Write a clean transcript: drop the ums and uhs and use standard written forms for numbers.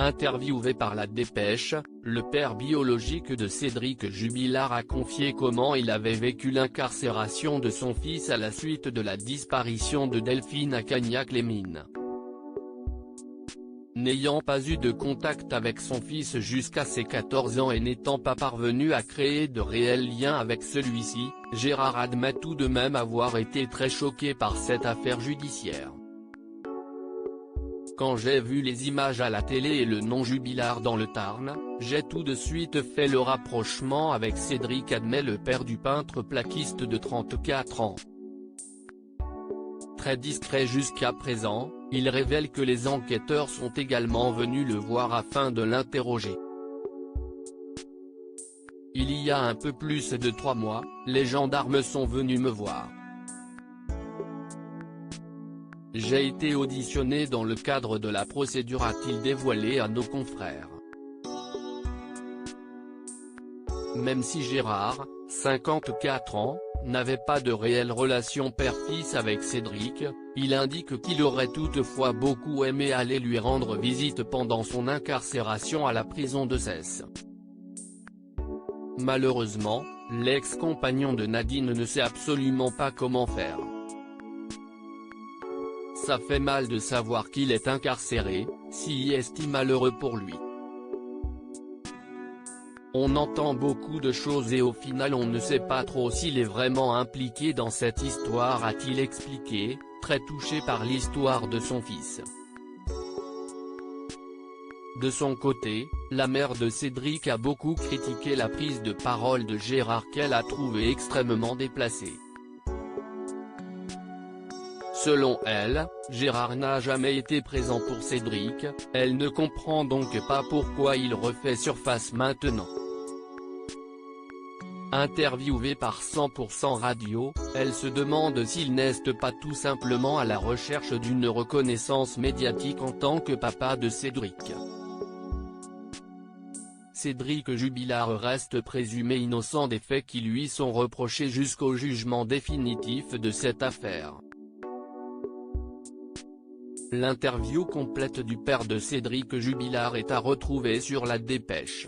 Interviewé par La Dépêche, le père biologique de Cédric Jubilard a confié comment il avait vécu l'incarcération de son fils à la suite de la disparition de Delphine à Cagnac-les-Mines. N'ayant pas eu de contact avec son fils jusqu'à ses 14 ans et n'étant pas parvenu à créer de réels liens avec celui-ci, Gérard admet tout de même avoir été très choqué par cette affaire judiciaire. Quand j'ai vu les images à la télé et le nom Jubilard dans le Tarn, j'ai tout de suite fait le rapprochement avec Cédric, admet le père du peintre plaquiste de 34 ans. Très discret jusqu'à présent, il révèle que les enquêteurs sont également venus le voir afin de l'interroger. Il y a un peu plus de 3 mois, les gendarmes sont venus me voir. J'ai été auditionné dans le cadre de la procédure, a-t-il dévoilé à nos confrères. Même si Gérard, 54 ans, n'avait pas de réelle relation père-fils avec Cédric, il indique qu'il aurait toutefois beaucoup aimé aller lui rendre visite pendant son incarcération à la prison de Cesse. Malheureusement, l'ex-compagnon de Nadine ne sait absolument pas comment faire. Ça fait mal de savoir qu'il est incarcéré, si est-il malheureux pour lui. On entend beaucoup de choses et au final on ne sait pas trop s'il est vraiment impliqué dans cette histoire, a-t-il expliqué, très touché par l'histoire de son fils. De son côté, la mère de Cédric a beaucoup critiqué la prise de parole de Gérard qu'elle a trouvée extrêmement déplacée. Selon elle, Gérard n'a jamais été présent pour Cédric, elle ne comprend donc pas pourquoi il refait surface maintenant. Interviewée par 100% Radio, elle se demande s'il n'est pas tout simplement à la recherche d'une reconnaissance médiatique en tant que papa de Cédric. Cédric Jubilard reste présumé innocent des faits qui lui sont reprochés jusqu'au jugement définitif de cette affaire. L'interview complète du père de Cédric Jubilard est à retrouver sur La Dépêche.